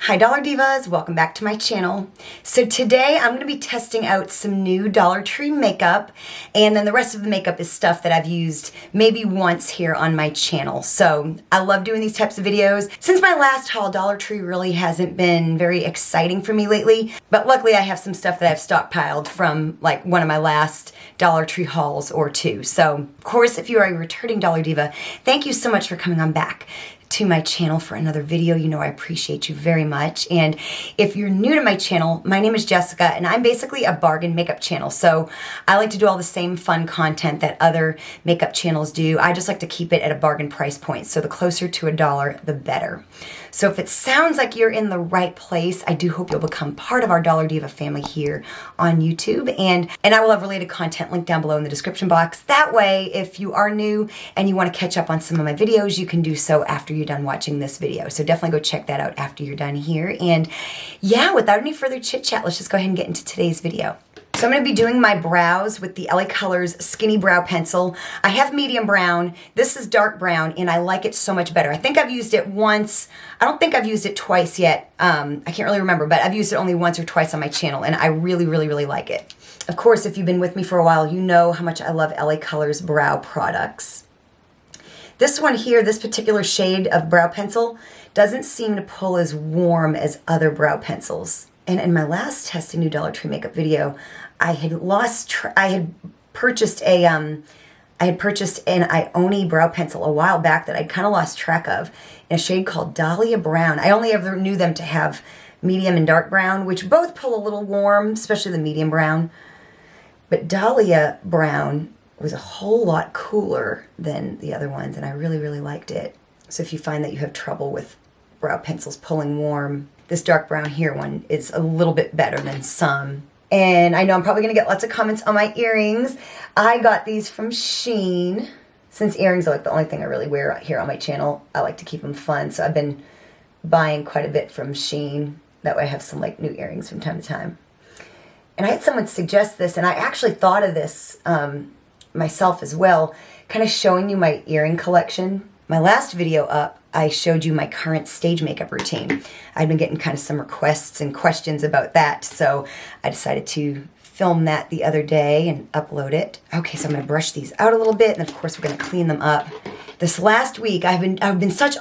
Hi Dollar Divas, welcome back to my channel. So today I'm going to be testing out some new Dollar Tree makeup, and then the rest of the makeup is stuff that I've used maybe once here on my channel. So I love doing these types of videos. Since my last haul, Dollar Tree really hasn't been very exciting for me lately, but luckily I have some stuff that I've stockpiled from like one of my last Dollar Tree hauls or two. So of course, if you are a returning Dollar Diva, thank you so much for coming on back to my channel for another video. You know I appreciate you very much. And if you're new to my channel, my name is Jessica and I'm basically a bargain makeup channel. So I like to do all the same fun content that other makeup channels do. I just like to keep it at a bargain price point. So the closer to $1, the better. So if it sounds like you're in the right place, I do hope you'll become part of our Dollar Diva family here on YouTube. And I will have related content linked down below in the description box. That way, if you are new and you want to catch up on some of my videos, you can do so after you're done watching this video. So definitely go check that out after you're done here. And yeah, without any further chit chat, let's just go ahead and get into today's video. So I'm going to be doing my brows with the LA Colors Skinny Brow Pencil. I have medium brown. This is dark brown, and I like it so much better. I think I've used it once. I don't think I've used it twice yet. I can't really remember, but I've used it only once or twice on my channel, and I really, really, really like it. Of course, if you've been with me for a while, you know how much I love LA Colors brow products. This one here, this particular shade of brow pencil, doesn't seem to pull as warm as other brow pencils. And in my last testing new Dollar Tree makeup video, I had purchased an IONI brow pencil a while back that I'd kind of lost track of in a shade called Dahlia Brown. I only ever knew them to have medium and dark brown, which both pull a little warm, especially the medium brown. But Dahlia Brown was a whole lot cooler than the other ones, and I really, really liked it. So if you find that you have trouble with brow pencils pulling warm, this dark brown here one is a little bit better than some. And I know I'm probably going to get lots of comments on my earrings. I got these from Shein. Since earrings are like the only thing I really wear here on my channel, I like to keep them fun. So I've been buying quite a bit from Shein. That way I have some like new earrings from time to time. And I had someone suggest this, and I actually thought of this myself as well, kind of showing you my earring collection. My last video up, I showed you my current stage makeup routine. I've been getting kind of some requests and questions about that, so I decided to film that the other day and upload it. Okay, so I'm gonna brush these out a little bit, and of course we're gonna clean them up. This last week, I've been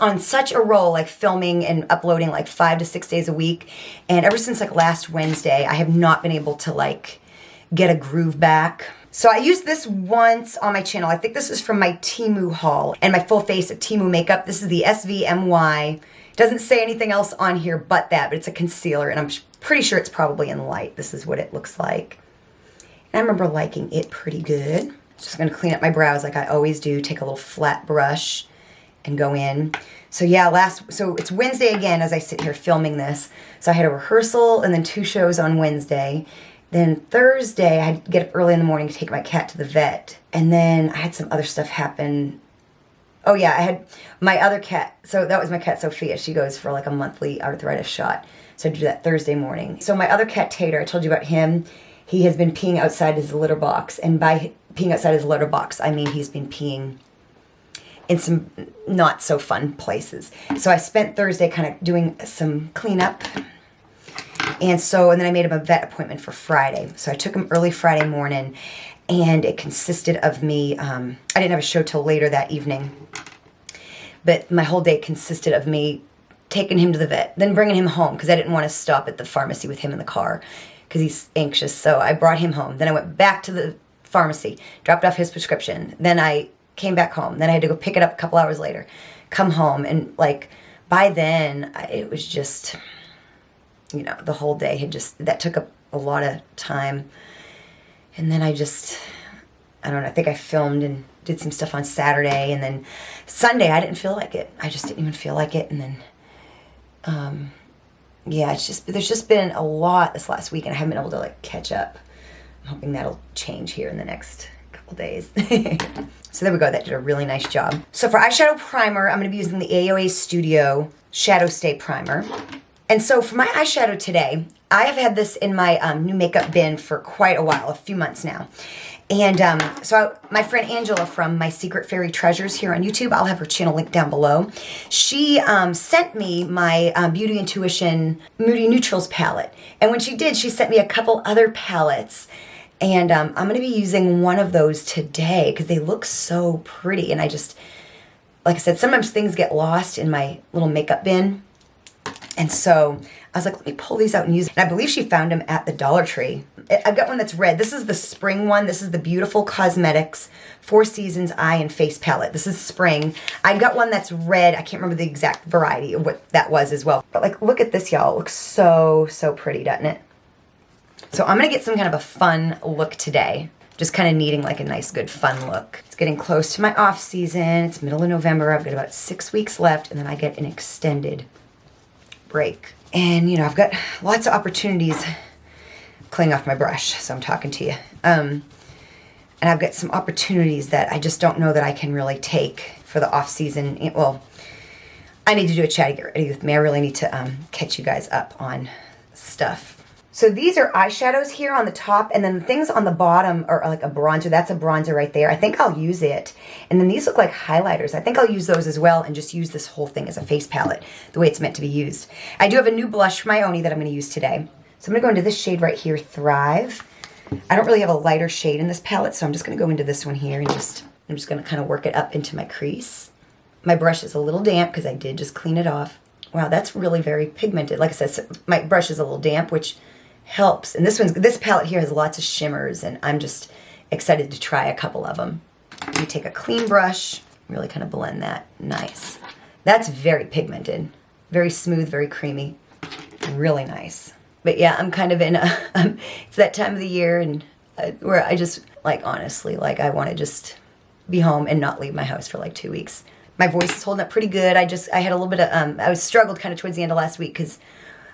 on such a roll, like filming and uploading like 5 to 6 days a week, and ever since like last Wednesday, I have not been able to like get a groove back. So I used this once on my channel. I think this is from my Temu haul and my full face of Temu makeup. This is the SVMY. It doesn't say anything else on here but that, but it's a concealer, and I'm pretty sure it's probably in light. This is what it looks like. And I remember liking it pretty good. Just gonna clean up my brows like I always do. Take a little flat brush and go in. So yeah, so it's Wednesday again as I sit here filming this. So I had a rehearsal and then 2 shows on Wednesday. Then Thursday, I had to get up early in the morning to take my cat to the vet. And then I had some other stuff happen. Oh yeah, I had my other cat. So that was my cat, Sophia. She goes for like a monthly arthritis shot. So I do that Thursday morning. So my other cat, Tater, I told you about him. He has been peeing outside his litter box. And by peeing outside his litter box, I mean he's been peeing in some not so fun places. So I spent Thursday kind of doing some cleanup. And then I made him a vet appointment for Friday. So I took him early Friday morning, and it consisted of me, I didn't have a show till later that evening, but my whole day consisted of me taking him to the vet, then bringing him home, because I didn't want to stop at the pharmacy with him in the car, because he's anxious, so I brought him home. Then I went back to the pharmacy, dropped off his prescription, then I came back home, then I had to go pick it up a couple hours later, come home, and like, by then, it was just, you know, the whole day that took up a lot of time. And then I don't know, I think I filmed and did some stuff on Saturday, and then Sunday I didn't feel like it. I just didn't even feel like it. And then, yeah, there's just been a lot this last week, and I haven't been able to like catch up. I'm hoping that'll change here in the next couple days. So there we go, that did a really nice job. So for eyeshadow primer, I'm gonna be using the AOA Studio Shadow Stay Primer. And so for my eyeshadow today, I have had this in my new makeup bin for quite a while, a few months now. And so my friend Angela from My Secret Fairy Treasures here on YouTube, I'll have her channel linked down below. She sent me my Beauty Intuition Moody Neutrals palette. And when she did, she sent me a couple other palettes. And I'm going to be using one of those today because they look so pretty. And I just, like I said, sometimes things get lost in my little makeup bin. And so I was like, let me pull these out and use them. And I believe she found them at the Dollar Tree. I've got one that's red. This is the spring one. This is the Beautiful Cosmetics 4 Seasons Eye and Face Palette. This is spring. I got one that's red. I can't remember the exact variety of what that was as well. But like, look at this, y'all. It looks so, so pretty, doesn't it? So I'm going to get some kind of a fun look today. Just kind of needing like a nice, good, fun look. It's getting close to my off season. It's middle of November. I've got about 6 weeks left, and then I get an extended break. And, you know, I've got lots of opportunities cleaning off my brush, so I'm talking to you. And I've got some opportunities that I just don't know that I can really take for the off season. Well, I need to do a chat to get ready with me. I really need to catch you guys up on stuff. So these are eyeshadows here on the top, and then the things on the bottom are like a bronzer. That's a bronzer right there. I think I'll use it. And then these look like highlighters. I think I'll use those as well and just use this whole thing as a face palette, the way it's meant to be used. I do have a new blush from IONI that I'm going to use today. So I'm going to go into this shade right here, Thrive. I don't really have a lighter shade in this palette, so I'm just going to go into this one here and I'm just going to kind of work it up into my crease. My brush is a little damp because I did just clean it off. Wow, that's really very pigmented. Like I said, my brush is a little damp, which helps. And this palette here has lots of shimmers, and I'm just excited to try a couple of them. You take a clean brush, really kind of blend that. Nice. That's very pigmented. Very smooth, very creamy. Really nice. But yeah, I'm kind of in a, it's that time of the year and where I just, like, honestly, like, I want to just be home and not leave my house for like 2 weeks. My voice is holding up pretty good. I had a little bit of, I was struggled kind of towards the end of last week because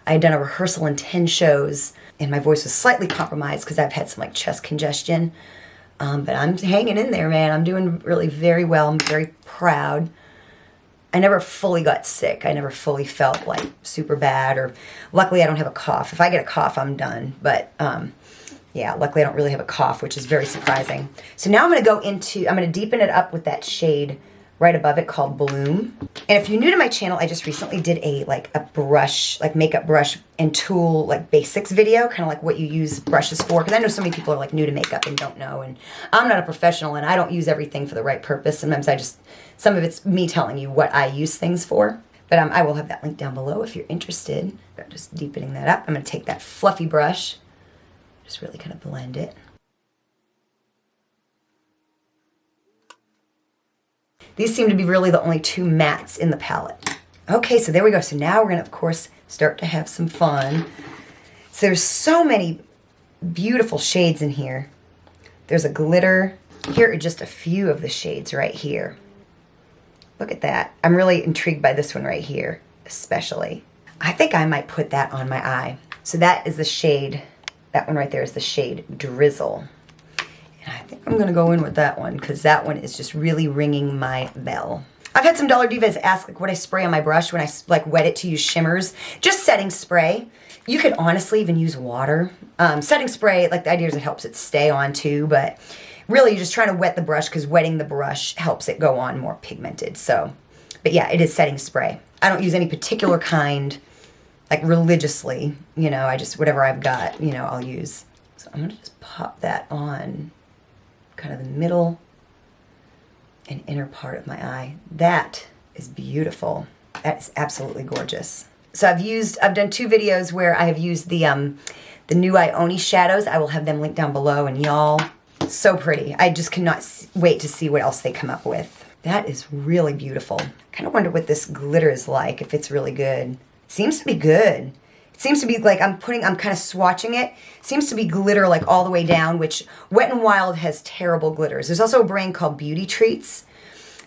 I had done a rehearsal in 10 shows and my voice was slightly compromised because I've had some like chest congestion. But I'm hanging in there, man. I'm doing really very well. I'm very proud. I never fully got sick. I never fully felt like super bad, or luckily I don't have a cough. If I get a cough, I'm done. But yeah, luckily I don't really have a cough, which is very surprising. So now I'm going to deepen it up with that shade right above it called Bloom. And if you're new to my channel, I just recently did a brush, like makeup brush and tool, like basics video, kind of like what you use brushes for. Because I know so many people are like new to makeup and don't know. And I'm not a professional and I don't use everything for the right purpose. Sometimes some of it's me telling you what I use things for. But I will have that link down below if you're interested. Just deepening that up. I'm going to take that fluffy brush, just really kind of blend it. These seem to be really the only two mattes in the palette. Okay, so there we go. So now we're going to, of course, start to have some fun. So there's so many beautiful shades in here. There's a glitter. Here are just a few of the shades right here. Look at that. I'm really intrigued by this one right here, especially. I think I might put that on my eye. So that is the shade, that one right there is the shade Drizzle. I think I'm going to go in with that one because that one is just really ringing my bell. I've had some Dollar Divas ask like what I spray on my brush when I like wet it to use shimmers. Just setting spray. You could honestly even use water. Setting spray, like the idea is it helps it stay on too, but really you're just trying to wet the brush because wetting the brush helps it go on more pigmented. So, but yeah, it is setting spray. I don't use any particular kind like religiously, you know, I just, whatever I've got, you know, I'll use. So I'm going to just pop that on kind of the middle and inner part of my eye. That is beautiful. That is absolutely gorgeous. So I've done 2 videos where I have used the new IONI shadows. I will have them linked down below, and y'all, so pretty. I just cannot wait to see what else they come up with. That is really beautiful. Kind of wonder what this glitter is like, if it's really good. It seems to be good. It seems to be like I'm kind of swatching it. Seems to be glitter like all the way down, which Wet n Wild has terrible glitters. There's also a brand called Beauty Treats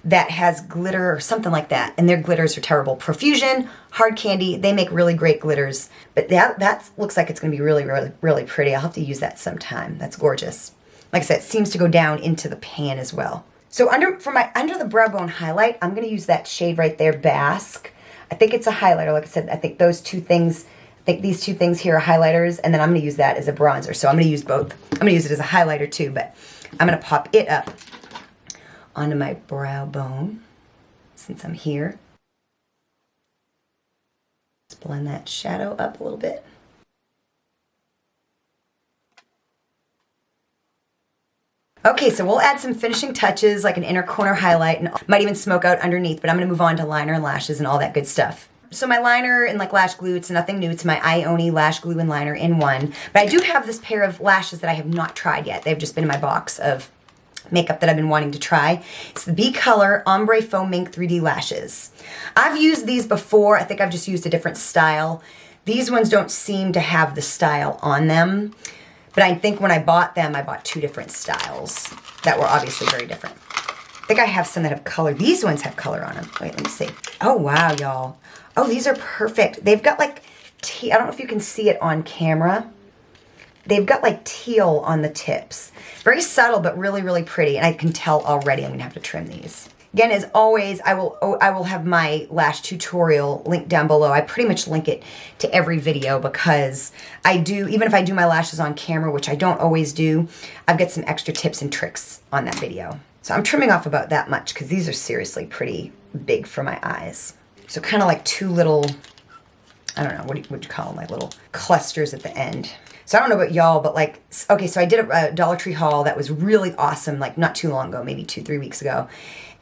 that has glitter or something like that, and their glitters are terrible. Profusion, Hard Candy, they make really great glitters, but that looks like it's going to be really, really, really pretty. I'll have to use that sometime. That's gorgeous. Like I said, it seems to go down into the pan as well. So under the brow bone highlight, I'm going to use that shade right there, Basque. I think it's a highlighter. Like I said, I think those 2 things. I think these 2 things here are highlighters, and then I'm going to use that as a bronzer. So I'm going to use both. I'm going to use it as a highlighter too, but I'm going to pop it up onto my brow bone since I'm here. Let's blend that shadow up a little bit. Okay, so we'll add some finishing touches like an inner corner highlight and might even smoke out underneath, but I'm going to move on to liner and lashes and all that good stuff. So my liner and like lash glue, it's nothing new. It's my IONI lash glue and liner in one. But I do have this pair of lashes that I have not tried yet. They've just been in my box of makeup that I've been wanting to try. It's the BColor Ombre Faux Mink 3D lashes. I've used these before. I think I've just used a different style. These ones don't seem to have the style on them. But I think when I bought them, I bought two different styles that were obviously very different. I think I have some that have color. These ones have color on them. Wait, let me see. Oh, wow, y'all. Oh, these are perfect. They've got like, I don't know if you can see it on camera. They've got like teal on the tips. Very subtle, but really, really pretty. And I can tell already I'm going to have to trim these. Again, as always, I will have my lash tutorial linked down below. I pretty much link it to every video because I do, even if I do my lashes on camera, which I don't always do, I've got some extra tips and tricks on that video. So I'm trimming off about that much because these are seriously pretty big for my eyes. So kind of like two little, I don't know, what would you call them, like little clusters at the end. So I don't know about y'all, but like, okay, so I did a Dollar Tree haul that was really awesome, like not too long ago, maybe 2-3 weeks ago.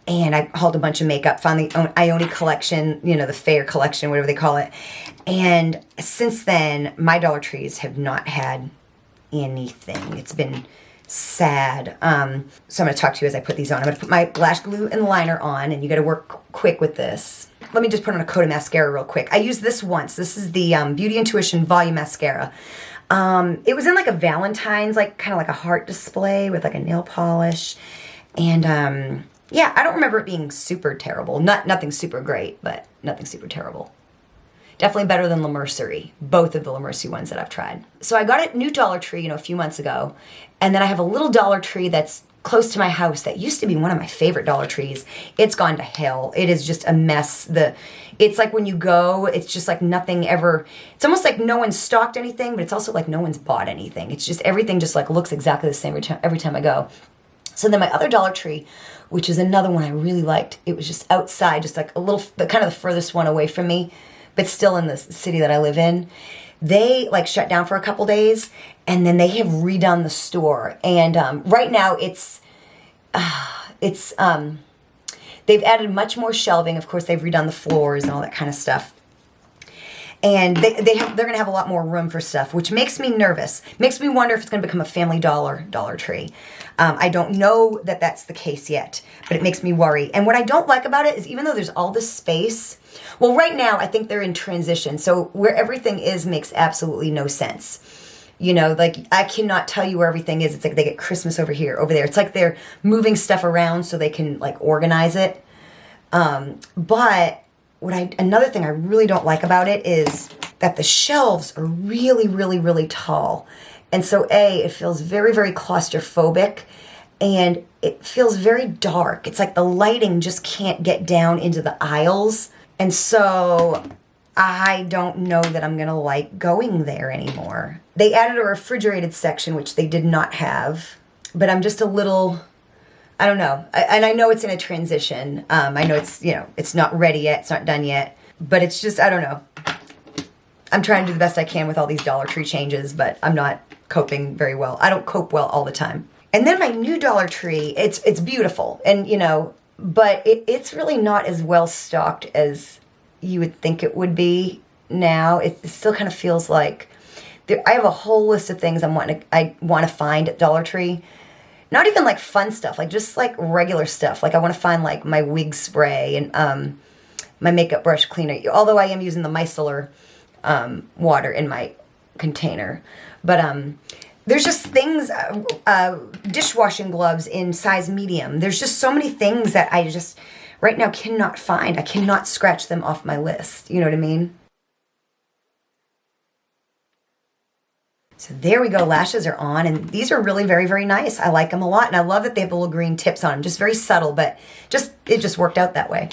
And I hauled a bunch of makeup, found the IONI collection, you know, the Fair collection, whatever they call it. And since then, my Dollar Trees have not had anything. It's been sad. So I'm going to talk to you as I put these on. I'm going to put my lash glue and liner on, and you got to work quick with this. Let me just put on a coat of mascara real quick. I used this once. This is the Beauty Intuition Volume Mascara. It was in like a Valentine's, like kind of like a heart display with like a nail polish. And yeah, I don't remember it being super terrible. Nothing super great, but nothing super terrible. Definitely better than La Mercerie, both of the La Mercerie ones that I've tried. So I got a new Dollar Tree, a few months ago, and then I have a little Dollar Tree that's close to my house that used to be one of my favorite Dollar Trees. It's gone to hell. It is just a mess. It's like when you go, it's just like nothing ever, it's almost like no one stocked anything, but it's also like no one's bought anything. It's just everything just like looks exactly the same every time I go. So then my other Dollar Tree, which is another one I really liked, it was just outside, just like a little, kind of the furthest one away from me, but still in the city that I live in. They like shut down for a couple days, and then they have redone the store. And right now they've added much more shelving. Of course, they've redone the floors and all that kind of stuff. And they're going to have a lot more room for stuff, which makes me nervous. Makes me wonder if it's going to become a Family Dollar Tree. I don't know that that's the case yet, but it makes me worry. And what I don't like about it is even though there's all this space, well, right now I think they're in transition. So where everything is makes absolutely no sense. You know, like I cannot tell you where everything is. It's like they get Christmas over here, over there. It's like they're moving stuff around so they can like organize it. But another thing I really don't like about it is that the shelves are really, really, really tall. And so it feels very, very claustrophobic, and it feels very dark. It's like the lighting just can't get down into the aisles. And so I don't know that I'm going to like going there anymore. They added a refrigerated section, which they did not have, but I'm just a little, I don't know. And I know it's in a transition. I know it's, it's not ready yet. It's not done yet. But it's just, I don't know. I'm trying to do the best I can with all these Dollar Tree changes, but I'm not coping very well. I don't cope well all the time. And then my new Dollar Tree, it's beautiful. And, but it's really not as well stocked as you would think it would be now. It still kind of feels like I have a whole list of things I want to find at Dollar Tree. Not even like fun stuff, like just like regular stuff. Like I want to find like my wig spray and my makeup brush cleaner. Although I am using the micellar water in my container. But there's just things, dishwashing gloves in size medium. There's just so many things that I just right now cannot find. I cannot scratch them off my list. You know what I mean? So there we go, lashes are on, and these are really very, very nice. I like them a lot, and I love that they have the little green tips on them. Just very subtle, but it just worked out that way.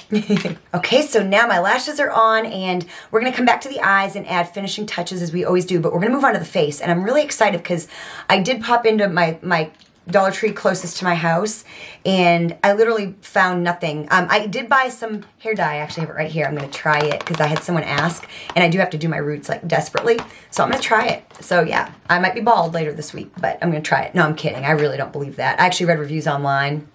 Okay, so now my lashes are on, and we're going to come back to the eyes and add finishing touches as we always do, but we're going to move on to the face, and I'm really excited because I did pop into my Dollar Tree closest to my house, and I literally found nothing. I did buy some hair dye. I actually have it right here. I'm going to try it because I had someone ask, and I do have to do my roots like desperately, so I'm going to try it. So yeah, I might be bald later this week, but I'm going to try it. No, I'm kidding. I really don't believe that. I actually read reviews online.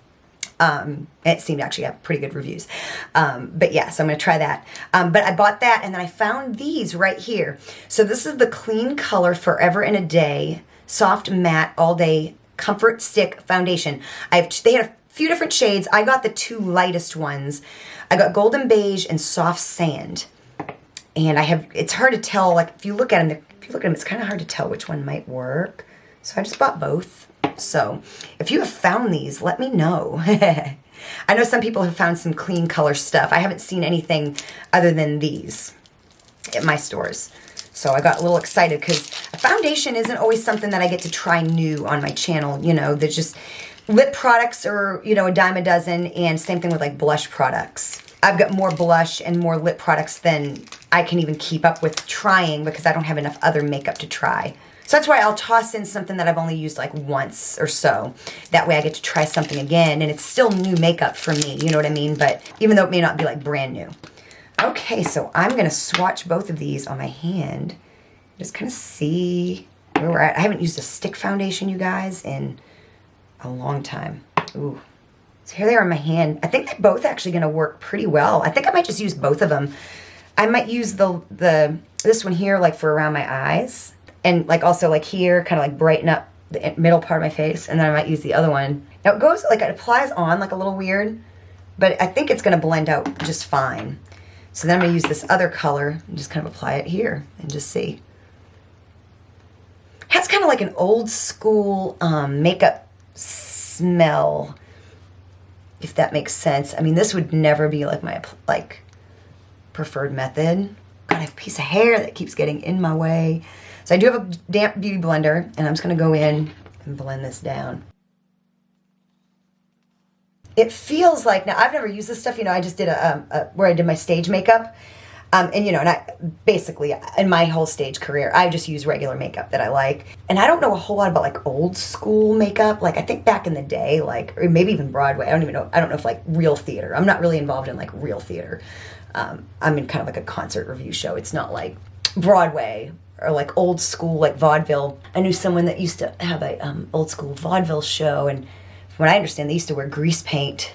It seemed to actually have pretty good reviews. But yeah, so I'm going to try that. But I bought that, and then I found these right here. So this is the KleanColor Forever and a Day Soft Matte All Day Comfort Stick Foundation. They had a few different shades. I got the two lightest ones. I got Golden Beige and Soft Sand. And it's hard to tell, like if you look at them, it's kind of hard to tell which one might work. So I just bought both. So if you have found these, let me know. I know some people have found some KleanColor stuff. I haven't seen anything other than these at my stores. So I got a little excited because a foundation isn't always something that I get to try new on my channel. You know, there's just lip products are, you know, a dime a dozen, and same thing with like blush products. I've got more blush and more lip products than I can even keep up with trying because I don't have enough other makeup to try. So that's why I'll toss in something that I've only used like once or so. That way I get to try something again, and it's still new makeup for me, you know what I mean? But even though it may not be like brand new. Okay, so I'm going to swatch both of these on my hand. Just kind of see where we're at. I haven't used a stick foundation, you guys, in a long time. Ooh. So here they are in my hand. I think they're both actually going to work pretty well. I think I might just use both of them. I might use this one here like for around my eyes. And like also like here, kind of like brighten up the middle part of my face. And then I might use the other one. Now it goes, like it applies on like a little weird, but I think it's going to blend out just fine. So then I'm going to use this other color and just kind of apply it here and just see. It has kind of like an old school makeup smell, if that makes sense. I mean, this would never be like my preferred method. God, I have a piece of hair that keeps getting in my way. So I do have a damp beauty blender, and I'm just going to go in and blend this down. It feels like, now I've never used this stuff, you know, I just did where I did my stage makeup. And you know, and I basically, in my whole stage career, I just use regular makeup that I like. And I don't know a whole lot about like old school makeup. Like I think back in the day, like, or maybe even Broadway, I don't even know. I don't know if like real theater. I'm not really involved in like real theater. I'm in kind of like a concert review show. It's not like Broadway or like old school, like vaudeville. I knew someone that used to have a old school vaudeville show, and from what I understand, they used to wear grease paint.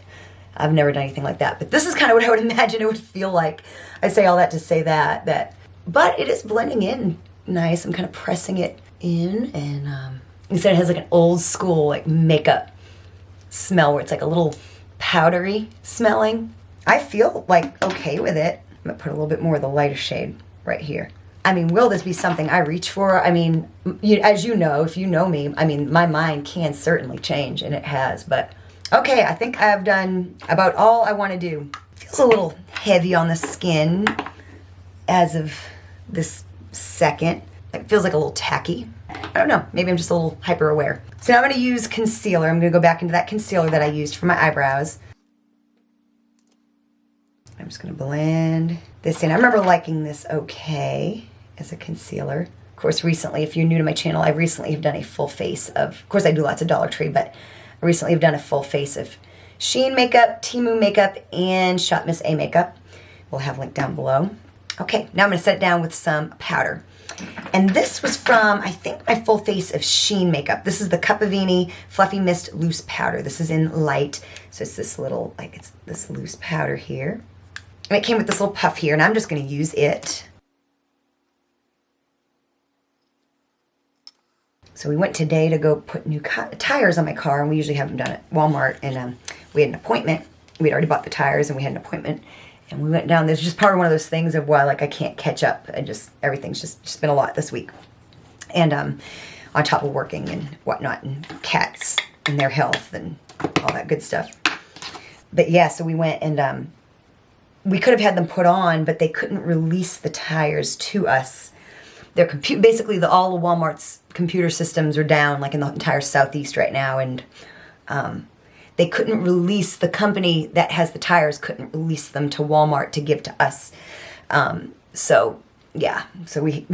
I've never done anything like that, but this is kind of what I would imagine it would feel like. I say all that to say that, but it is blending in nice. I'm kind of pressing it in, and instead it has like an old school like makeup smell where it's like a little powdery smelling. I feel like okay with it. I'm gonna put a little bit more of the lighter shade right here. I mean, will this be something I reach for? I mean, as you know, if you know me, I mean, my mind can certainly change, and it has, but okay, I think I've done about all I want to do. Feels a little heavy on the skin as of this second. It feels like a little tacky. I don't know, maybe I'm just a little hyper aware. So now I'm going to use concealer. I'm going to go back into that concealer that I used for my eyebrows. I'm just going to blend this in. I remember liking this okay as a concealer. Of course, recently, if you're new to my channel, I recently have done a full face of course I do lots of Dollar Tree, but I recently have done a full face of Shein makeup, Temu makeup, and Shop Miss A makeup. We'll have a link down below. Okay, now I'm going to set it down with some powder. And this was from, I think, my full face of Shein makeup. This is the Cappuvini Fluffy Mist Loose Powder. This is in light, so it's this little, like, it's this loose powder here. And it came with this little puff here, and I'm just going to use it. So we went today to go put new tires on my car, and we usually have them done at Walmart, and we had an appointment. We'd already bought the tires, and we had an appointment, and we went down. There's just probably one of those things of why, like, I can't catch up, and just everything's just been a lot this week. And on top of working and whatnot, and cats and their health and all that good stuff. But yeah, so we went, and we could have had them put on, but they couldn't release the tires to us. Their basically all of Walmart's computer systems are down, like in the entire Southeast right now, and they couldn't release, the company that has the tires couldn't release them to Walmart to give to us. So yeah, so we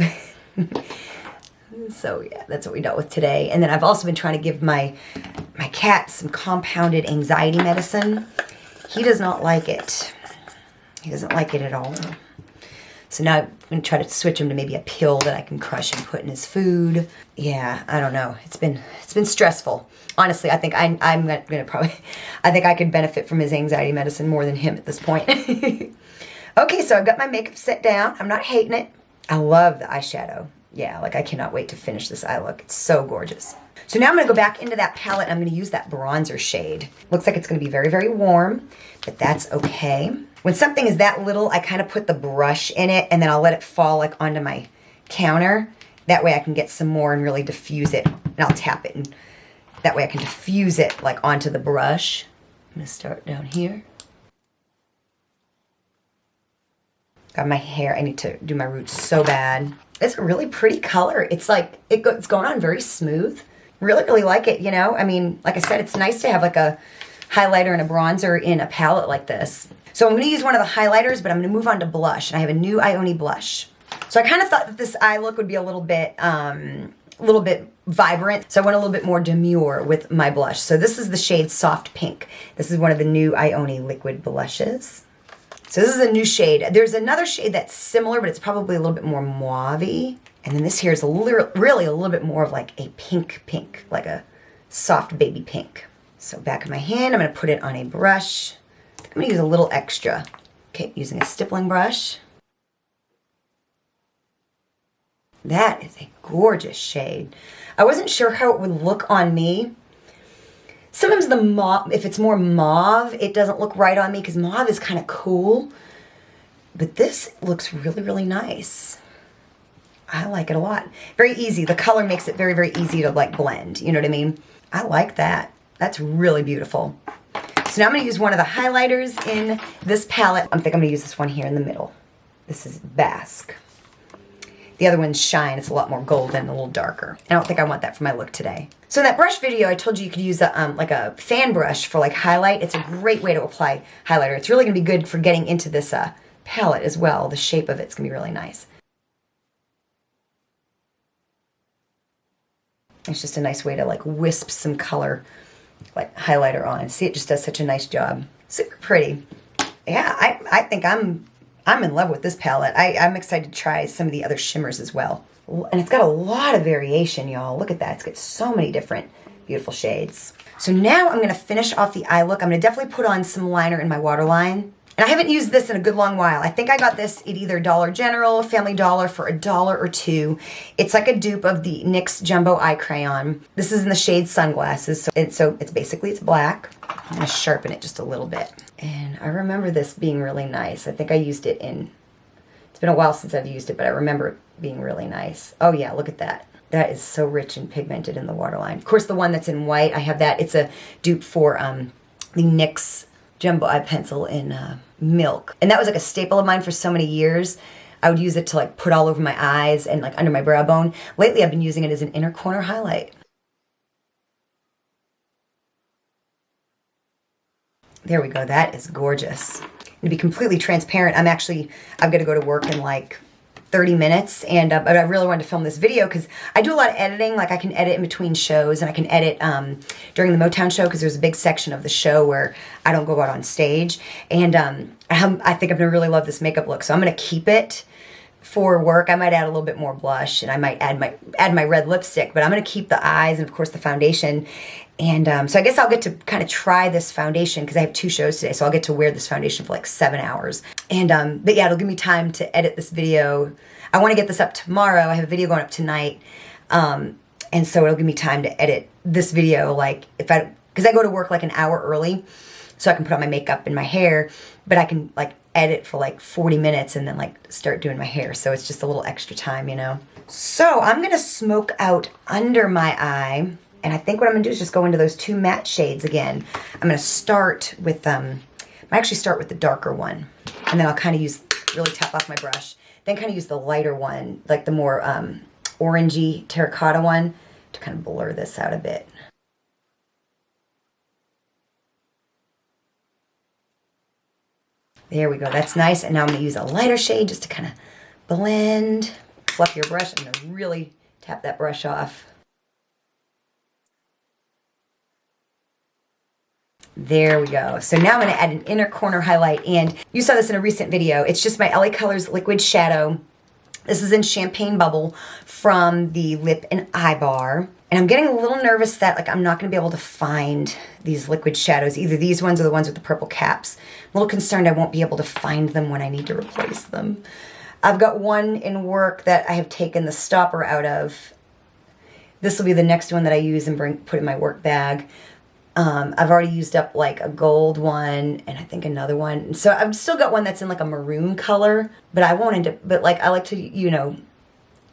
So yeah, that's what we dealt with today. And then I've also been trying to give my cat some compounded anxiety medicine. He does not like it. He doesn't like it at all. So now I'm going to try to switch him to maybe a pill that I can crush and put in his food. Yeah, I don't know. It's been stressful. Honestly, I think I'm going to probably, I think I could benefit from his anxiety medicine more than him at this point. Okay, so I've got my makeup set down. I'm not hating it. I love the eyeshadow. Yeah, like I cannot wait to finish this eye look. It's so gorgeous. So now I'm going to go back into that palette and I'm going to use that bronzer shade. Looks like it's going to be very, very warm, but that's okay. When something is that little, I kind of put the brush in it and then I'll let it fall like onto my counter. That way I can get some more and really diffuse it. And I'll tap it and that way I can diffuse it like onto the brush. I'm going to start down here. Got my hair. I need to do my roots so bad. It's a really pretty color. It's like, it's going on very smooth. Really, really like it, you know? I mean, like I said, it's nice to have like a highlighter and a bronzer in a palette like this. So I'm going to use one of the highlighters, but I'm going to move on to blush. And I have a new IONI blush. So I kind of thought that this eye look would be a little bit vibrant. So I went a little bit more demure with my blush. So this is the shade Soft Pink. This is one of the new IONI liquid blushes. So this is a new shade. There's another shade that's similar, but it's probably a little bit more mauve-y. And then this here is really a little bit more of like a pink, like a soft baby pink. So back of my hand, I'm going to put it on a brush. I'm going to use a little extra. Okay, using a stippling brush. That is a gorgeous shade. I wasn't sure how it would look on me. Sometimes the mauve, if it's more mauve, it doesn't look right on me because mauve is kind of cool. But this looks really, really nice. I like it a lot. Very easy. The color makes it very, very easy to like blend. You know what I mean? I like that. That's really beautiful. So now I'm going to use one of the highlighters in this palette. I think I'm going to use this one here in the middle. This is Basque. The other one's Shine. It's a lot more golden, a little darker. I don't think I want that for my look today. So in that brush video, I told you could use a, like a fan brush for like highlight. It's a great way to apply highlighter. It's really going to be good for getting into this palette as well. The shape of it's going to be really nice. It's just a nice way to like wisp some color, like highlighter on. See, it just does such a nice job. Super pretty. Yeah, I think I'm in love with this palette. I'm excited to try some of the other shimmers as well. And it's got a lot of variation, y'all. Look at that. It's got so many different beautiful shades. So now I'm going to finish off the eye look. I'm going to definitely put on some liner in my waterline. And I haven't used this in a good long while. I think I got this at either Dollar General, Family Dollar for $1 or $2. It's like a dupe of the NYX Jumbo Eye Crayon. This is in the shade Sunglasses. So it's basically, it's black. I'm going to sharpen it just a little bit. And I remember this being really nice. I think I used it in, it's been a while since I've used it, but I remember it being really nice. Oh yeah, look at that. That is so rich and pigmented in the waterline. Of course, the one that's in white, I have that. It's a dupe for the NYX Jumbo Eye Pencil in Milk. And that was like a staple of mine for so many years. I would use it to like put all over my eyes and like under my brow bone. Lately, I've been using it as an inner corner highlight. There we go. That is gorgeous. And to be completely transparent, I've got to go to work in like 30 minutes, and but I really wanted to film this video because I do a lot of editing. Like I can edit in between shows, and I can edit during the Motown show because there's a big section of the show where I don't go out on stage. And I think I'm gonna really love this makeup look, so I'm gonna keep it for work. I might add a little bit more blush, and I might add my red lipstick, but I'm gonna keep the eyes and of course the foundation. And so I guess I'll get to kind of try this foundation because I have 2 shows today, so I'll get to wear this foundation for like 7 hours. And but yeah, it'll give me time to edit this video. I want to get this up tomorrow. I have a video going up tonight, and so it'll give me time to edit this video. Like because I go to work like an hour early, so I can put on my makeup and my hair, but I can like edit for like 40 minutes and then like start doing my hair. So it's just a little extra time, you know. So I'm gonna smoke out under my eye. And I think what I'm going to do is just go into those 2 matte shades again. I'm going to start with, I actually start with the darker one. And then I'll kind of really tap off my brush. Then kind of use the lighter one, like the more orangey terracotta one, to kind of blur this out a bit. There we go. That's nice. And now I'm going to use a lighter shade just to kind of blend. Fluff your brush. I'm going to really Tap that brush off. There we go. So now I'm going to add an inner corner highlight, and you saw this in a recent video. It's just my LA Colors liquid shadow. This is in Champagne Bubble from the Lip and Eye Bar. And I'm getting a little nervous that like I'm not going to be able to find these liquid shadows, either these ones or the ones with the purple caps. I'm a little concerned I won't be able to find them when I need to replace them. I've got one in work that I have taken the stopper out of. This will be the next one that I use and put in my work bag. I've already used up like a gold one and I think another one. So I've still got one that's in like a maroon color, but I won't end up, but like I like to, you know,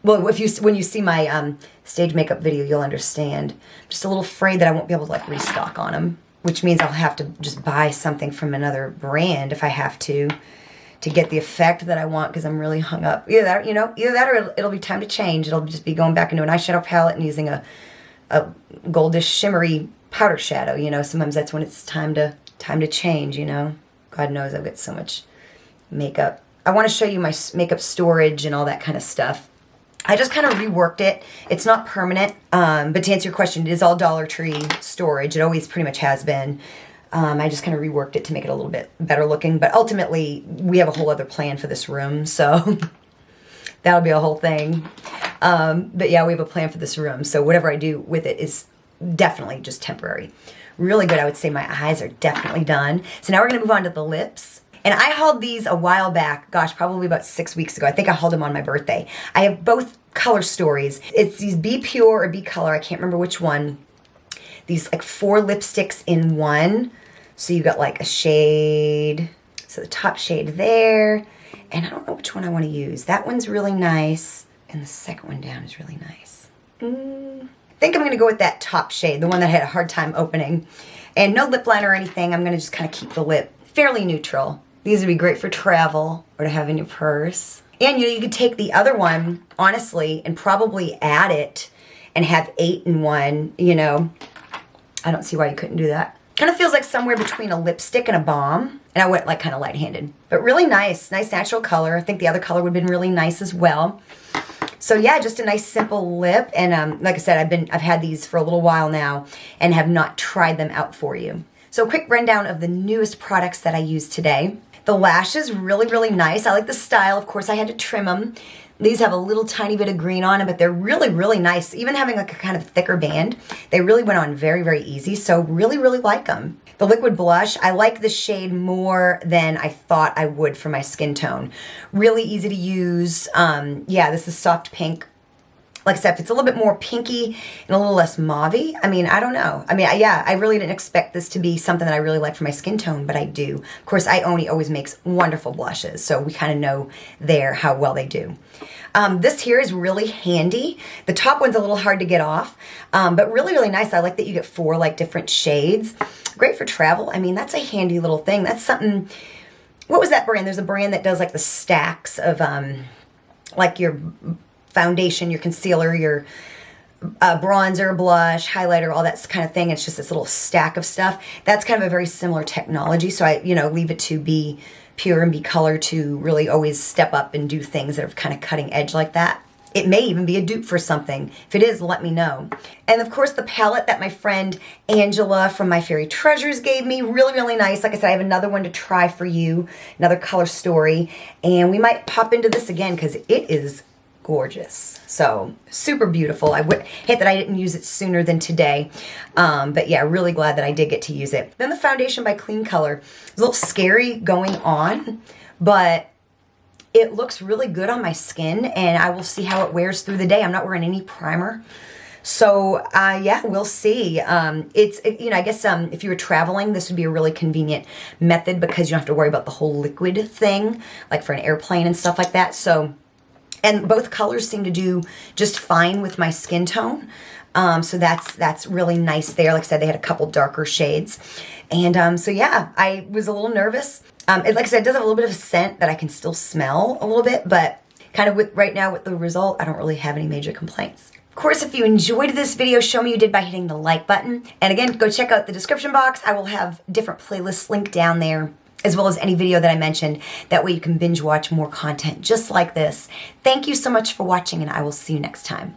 well, when you see my stage makeup video, you'll understand. I'm just a little afraid that I won't be able to like restock on them, which means I'll have to just buy something from another brand if I have to get the effect that I want, because I'm really hung up. Either that, you know, either that or it'll be time to change. It'll just be going back into an eyeshadow palette and using a goldish shimmery powder shadow. You know, sometimes that's when it's time to change. You know, God knows I've got so much makeup. I want to show you my makeup storage and all that kind of stuff. I just kind of reworked it. It's not permanent, but to answer your question, it is all Dollar Tree storage. It always pretty much has been. I just kind of reworked it to make it a little bit better looking, but ultimately we have a whole other plan for this room, so that'll be a whole thing. But yeah, we have a plan for this room, so whatever I do with it is definitely just temporary. Really good. I would say my eyes are definitely done. So now we're going to move on to the lips. And I hauled these a while back, gosh, probably about 6 weeks ago. I think I hauled them on my birthday. I have both color stories. It's these Be Pure or BColor, I can't remember which one. These like 4 lipsticks in one. So you got like a shade, so the top shade there. And I don't know which one I want to use. That one's really nice. And the second one down is really nice. I think I'm going to go with that top shade, the one that I had a hard time opening. And no lip liner or anything. I'm going to just kind of keep the lip fairly neutral. These would be great for travel or to have in your purse. And you know, you could take the other one, honestly, and probably add it and have 8 in one, you know. I don't see why you couldn't do that. Kind of feels like somewhere between a lipstick and a balm. And I went like kind of light-handed. But really nice natural color. I think the other color would have been really nice as well. So yeah, just a nice simple lip. And like I said, I've had these for a little while now and have not tried them out for you. So a quick rundown of the newest products that I used today. The lashes, really, really nice. I like the style. Of course, I had to trim them. These have a little tiny bit of green on them, but they're really, really nice. Even having like a kind of thicker band, they really went on very, very easy. So really, really like them. The liquid blush, I like the shade more than I thought I would for my skin tone. Really easy to use. Yeah, this is soft pink. Like I said, if it's a little bit more pinky and a little less mauve-y, I mean, I don't know. I mean, yeah, I really didn't expect this to be something that I really like for my skin tone, but I do. Of course, IONI always makes wonderful blushes, so we kind of know there how well they do. This here is really handy. The top one's a little hard to get off, but really, really nice. I like that you get 4 like different shades. Great for travel. I mean, that's a handy little thing. That's something, what was that brand? There's a brand that does like the stacks of like your foundation, your concealer, your bronzer, blush, highlighter, all that kind of thing. It's just this little stack of stuff. That's kind of a very similar technology. So I, you know, leave it to Be Pure and BColor to really always step up and do things that are kind of cutting edge like that. It may even be a dupe for something. If it is, let me know. And of course, the palette that my friend Angela from My Fairy Treasures gave me, really, really nice. Like I said, I have another one to try for you, another color story. And we might pop into this again because it is gorgeous. So super beautiful. I would hate that I didn't use it sooner than today. But yeah, really glad that I did get to use it. Then the foundation by KleanColor. It's a little scary going on, but it looks really good on my skin and I will see how it wears through the day. I'm not wearing any primer. So yeah, we'll see. You know, I guess if you were traveling, this would be a really convenient method because you don't have to worry about the whole liquid thing, like for an airplane and stuff like that. So, and both colors seem to do just fine with my skin tone. So that's really nice there. Like I said, they had a couple darker shades. And so yeah, I was a little nervous. Like I said, it does have a little bit of a scent that I can still smell a little bit, but kind of with right now with the result, I don't really have any major complaints. Of course, if you enjoyed this video, show me you did by hitting the like button. And again, go check out the description box. I will have different playlists linked down there, as well as any video that I mentioned. That way you can binge watch more content just like this. Thank you so much for watching, and I will see you next time.